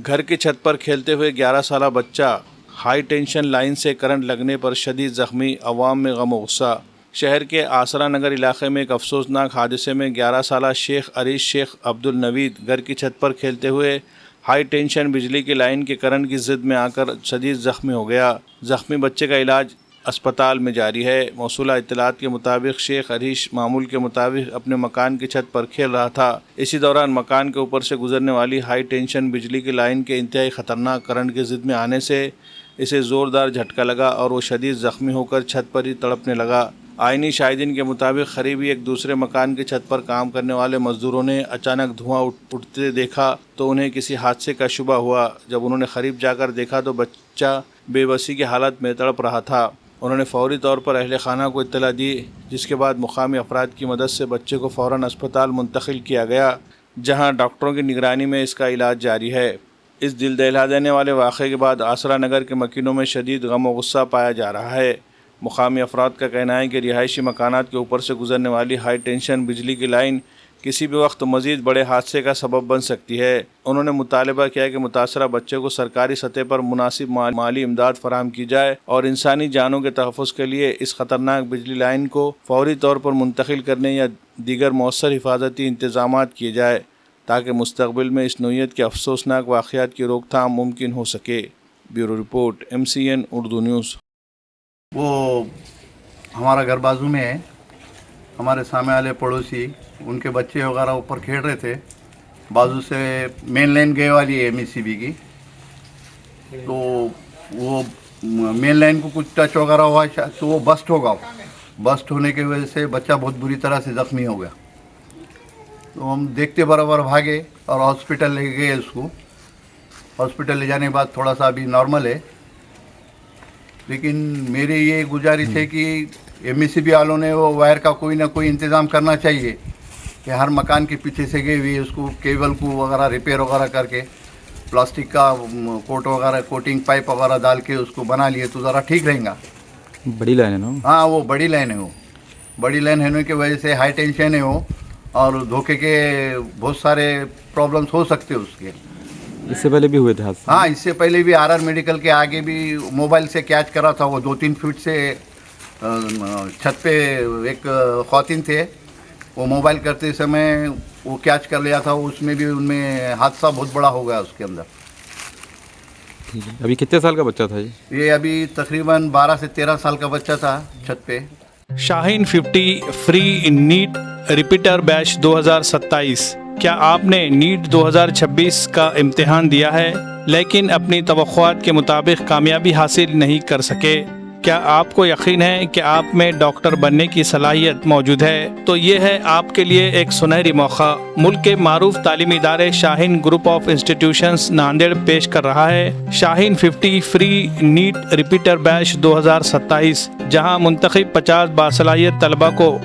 گھر کی چھت پر کھیلتے ہوئے 11 سالہ بچہ، ہائی ٹینشن لائن سے کرنٹ لگنے پر شدید زخمی، عوام میں غم و غصہ۔ شہر کے آسرا نگر علاقے میں ایک افسوسناک حادثے میں 11 سالہ شیخ عریش شیخ عبدالنوید گھر کی چھت پر کھیلتے ہوئے ہائی ٹینشن بجلی کی لائن کے کرنٹ کی زد میں آ کر شدید زخمی ہو گیا۔ زخمی بچے کا علاج اسپتال میں جاری ہے۔ موصولہ اطلاعات کے مطابق شیخ عریش معمول کے مطابق اپنے مکان کی چھت پر کھیل رہا تھا۔ اسی دوران مکان کے اوپر سے گزرنے والی ہائی ٹینشن بجلی کی لائن کے انتہائی خطرناک کرنٹ کی زد میں آنے سے اسے زوردار جھٹکا لگا اور وہ شدید زخمی ہو کر چھت پر ہی تڑپنے لگا۔ عینی شاہدین کے مطابق قریبی ایک دوسرے مکان کی چھت پر کام کرنے والے مزدوروں نے اچانک دھواں اٹھتے دیکھا تو انہیں کسی حادثے کا شبہ ہوا۔ جب انہوں نے قریب جا کر دیکھا تو بچہ بے بسی کی حالت میں تڑپ رہا تھا۔ انہوں نے فوری طور پر اہل خانہ کو اطلاع دی، جس کے بعد مقامی افراد کی مدد سے بچے کو فوراً اسپتال منتقل کیا گیا، جہاں ڈاکٹروں کی نگرانی میں اس کا علاج جاری ہے۔ اس دل دہلا دینے والے واقعے کے بعد آسرا نگر کے مکینوں میں شدید غم و غصہ پایا جا رہا ہے۔ مقامی افراد کا کہنا ہے کہ رہائشی مکانات کے اوپر سے گزرنے والی ہائی ٹینشن بجلی کی لائن کسی بھی وقت مزید بڑے حادثے کا سبب بن سکتی ہے۔ انہوں نے مطالبہ کیا کہ متاثرہ بچے کو سرکاری سطح پر مناسب مالی امداد فراہم کی جائے اور انسانی جانوں کے تحفظ کے لیے اس خطرناک بجلی لائن کو فوری طور پر منتقل کرنے یا دیگر مؤثر حفاظتی انتظامات کیے جائے تاکہ مستقبل میں اس نوعیت کے افسوسناک واقعات کی روک تھام ممکن ہو سکے۔ Bureau report, MCN Urdu news. وہ ہمارا گھر بازو میں ہے، ہمارے سامنے والے پڑوسی ان کے بچے وغیرہ اوپر کھیل رہے تھے، بازو سے مین لائن گئے والی ہے MECB کی، تو وہ مین لائن کو کچھ ٹچ وغیرہ ہوا تو وہ بسٹ ہوگا، بسٹ ہونے کی وجہ سے بچہ بہت بری طرح سے زخمی ہو گیا۔ تو ہم دیکھتے برابر بھاگے اور ہاسپٹل لے گئے اس کو۔ ہاسپٹل لے جانے کے بعد تھوڑا سا ابھی نارمل ہے، لیکن میری یہ گزارش ہے کہ MECB والوں نے وہ وائر کا کوئی نہ کوئی انتظام کرنا چاہیے کہ ہر مکان کے پیچھے سے گئے ہوئے اس کو کیبل کو وغیرہ ریپیئر وغیرہ کر کے پلاسٹک کا کوٹ وغیرہ کوٹنگ پائپ وغیرہ ڈال کے اس کو بنا لیے تو ذرا ٹھیک رہیں گا۔ بڑی لائن ہے نا؟ ہاں، وہ بڑی لائن ہے، وہ بڑی لائن ہونے کی وجہ سے ہائی ٹینشن ہے وہ، اور دھوکے کے بہت سارے پرابلمس ہو سکتے اس کے۔ اس سے پہلے بھی ہوئے تھے حادثے؟ ہاں، اس سے پہلے بھی RR میڈیکل کے آگے بھی موبائل سے کیچ کرا تھا، وہ 2-3 فٹ سے چھت پہ ایک خواتین تھے، وہ موبائل کرتے سمے وہ کیچ کر لیا تھا، اس میں بھی ان میں حادثہ بہت بڑا ہو گیا اس کے اندر۔ ٹھیک ہے، ابھی کتنے سال کا بچہ تھا یہ ابھی تقریباً 12 سے 13 سال کا بچہ تھا چھت پہ۔ شاہین 50 فری نیٹ ریپیٹر بیچ 2027۔ کیا آپ نے نیٹ 2026 کا امتحان دیا ہے لیکن اپنی توقعات کے مطابق کامیابی حاصل نہیں کر سکے؟ کیا آپ کو یقین ہے کہ آپ میں ڈاکٹر بننے کی صلاحیت موجود ہے؟ تو یہ ہے آپ کے لیے ایک سنہری موقع۔ ملک کے معروف تعلیمی ادارے شاہین گروپ آف انسٹیٹیوشنز ناندیڑ پیش کر رہا ہے شاہین 50 فری نیٹ ریپیٹر بیچ 2027، جہاں منتخب 50 باصلاحیت طلبہ کو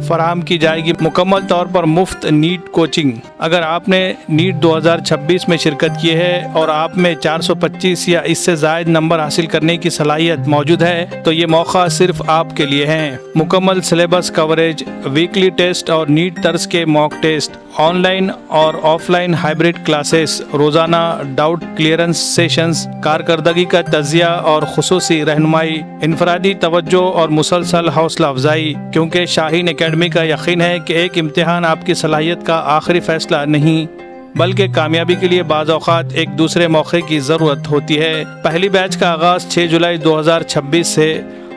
فراہم کی جائے گی مکمل طور پر مفت نیٹ کوچنگ۔ اگر آپ نے نیٹ 2026 میں شرکت کی ہے اور آپ میں 425 یا اس سے زائد نمبر حاصل کرنے کی صلاحیت موجود ہے تو یہ موقع صرف آپ کے لیے ہے۔ مکمل سلیبس کوریج، ویکلی ٹیسٹ اور نیٹ طرز کے موک ٹیسٹ، آن لائن اور آف لائن ہائبرڈ کلاسز، روزانہ ڈاؤٹ کلیئرنس سیشنز، کارکردگی کا تجزیہ اور خصوصی رہنمائی، انفرادی توجہ اور مسلسل حوصلہ افزائی، کیونکہ شاہین اکیڈمی کا یقین ہے کہ ایک امتحان آپ کی صلاحیت کا آخری فیصلہ نہیں بلکہ کامیابی کے لیے بعض اوقات ایک دوسرے موقع کی ضرورت ہوتی ہے۔ پہلی بیچ کا آغاز 6 جولائی 2026 سے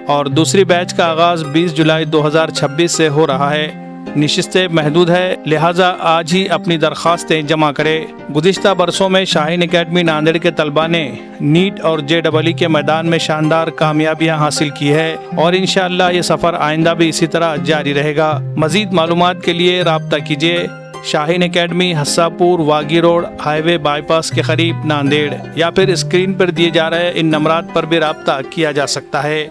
اور دوسری بیچ کا آغاز 20 جولائی 2026 سے ہو رہا ہے۔ نشستیں محدود ہے، لہٰذا آج ہی اپنی درخواستیں جمع کرے۔ گزشتہ برسوں میں شاہین اکیڈمی ناندیڑ کے طلباء نے نیٹ اور JEE کے میدان میں شاندار کامیابیاں حاصل کی ہے اور انشاءاللہ یہ سفر آئندہ بھی اسی طرح جاری رہے گا۔ مزید معلومات کے لیے رابطہ کیجیے Shaheen academy, Hasapur Waghi road, highway bypass کے قریب ناندیڑ، یا پھر اسکرین پر دیے جا رہے ان نمبرات پر بھی رابطہ کیا جا سکتا ہے۔